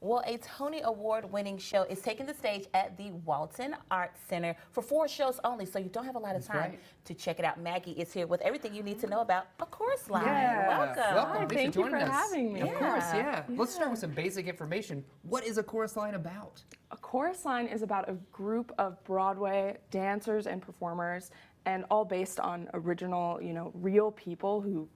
Well, a Tony Award-winning show is taking the stage at the Walton Arts Center for 4 shows only, so you don't have a lot of That's time right. to check it out. Maggie is here with everything you need to know about A Chorus Line. Yeah. Welcome. Welcome. Hi, Thanks thank you joining for us. having me. Of course, Yeah. Let's start with some basic information. What is A Chorus Line about? A Chorus Line is about a group of Broadway dancers and performers, and all based on original, real people who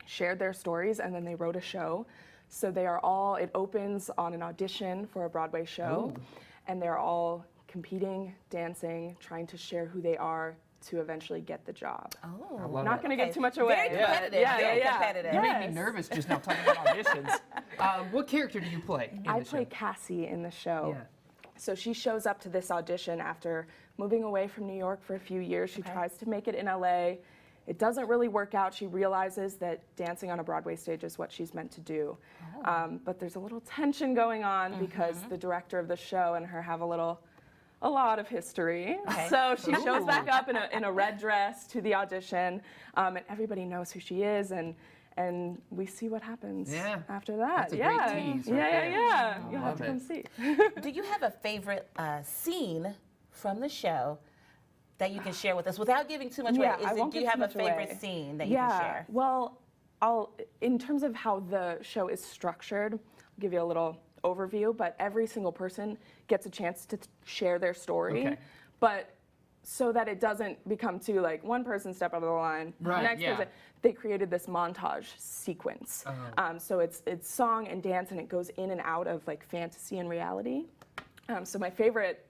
shared their stories, and then they wrote a show. So they are all, it opens on an audition for a Broadway show, and they're all competing, dancing, trying to share who they are to eventually get the job. Oh, I love Not it. going to get too much away. Very competitive. Yeah, very yeah. competitive. You Yeah. made me Yes. nervous just now talking about auditions. What character do you play in I the play show? Cassie in the show. Yeah. So she shows up to this audition after moving away from New York for a few years. She tries to make it in LA. It doesn't really work out. She realizes that dancing on a Broadway stage is what she's meant to do. But there's a little tension going on because the director of the show and her have a lot of history. Okay. So she shows back up in a red dress to the audition, and everybody knows who she is, and we see what happens after that. That's a great tease right there. Yeah. I You'll love have to it. come see. Do you have a favorite scene from the show that you can share with us without giving too much away? I won't Do give you have too a much favorite away. scene that you can share? Well, in terms of how the show is structured, I'll give you a little overview, but every single person gets a chance to share their story. Okay. But so that it doesn't become too like one person step out of the line, Right, next yeah. person, they created this montage sequence. So it's song and dance, and it goes in and out of like fantasy and reality. So my favorite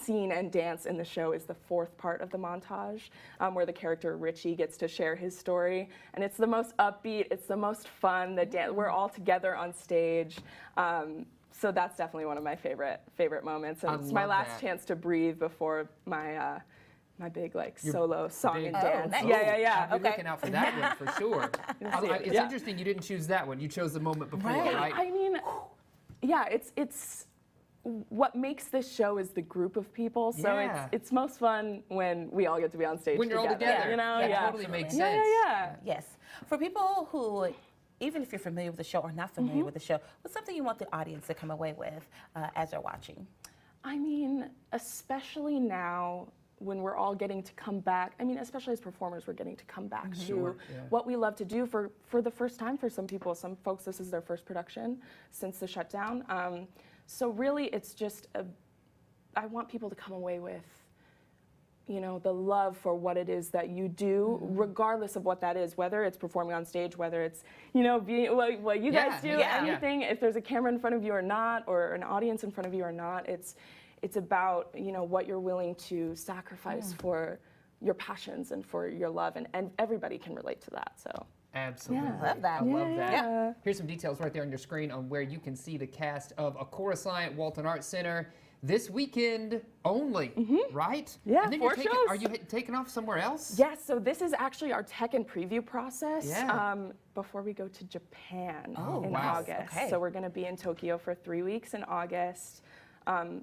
scene and dance in the show is the 4th part of the montage, where the character Richie gets to share his story, and it's the most upbeat, it's the most fun. We're all together on stage, so that's definitely one of my favorite moments. And I it's my love last that. chance to breathe before my my big solo song big- and Oh, dance. nice. Yeah. I'll be looking out for that one for sure. It's Yeah. interesting you didn't choose that one. You chose the moment before, Right. right? I mean, yeah, it's what makes this show is the group of people. So Yeah. it's most fun when we all get to be on stage When you're all together. You know, That yeah. totally makes Yeah, sense. yeah. Yes. For people who, even if you're familiar with the show or not familiar with the show, what's something you want the audience to come away with as they're watching? I mean, especially now when we're all getting to come back, I mean, especially as performers, we're getting to come back to what we love to do for the first time for some people. Some folks, this is their first production since the shutdown. So really, it's just I want people to come away with, the love for what it is that you do, regardless of what that is, whether it's performing on stage, whether it's, being what you guys do, anything, if there's a camera in front of you or not, or an audience in front of you or not, it's about, what you're willing to sacrifice for your passions and for your love, and everybody can relate to that, so. Absolutely. Yeah. Love that. I love that. Yeah. Here's some details right there on your screen on where you can see the cast of A Chorus Line at Walton Arts Center this weekend only, right? Yeah, And then 4 you're taking, shows. Are you taking off somewhere else? Yes, so this is actually our tech and preview process Yeah. before we go to Japan in wow. August. Okay. So we're going to be in Tokyo for 3 weeks in August.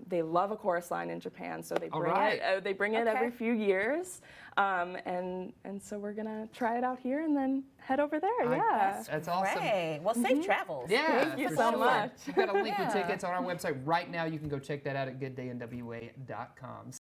They love A Chorus Line in Japan, so they bring right. it. They bring it every few years, and so we're gonna try it out here and then head over there. Yeah. That's awesome. Great. Well, safe travels. Yeah, Thank you for so sure. much. We've got a link with tickets on our website right now. You can go check that out at gooddayNWA.com.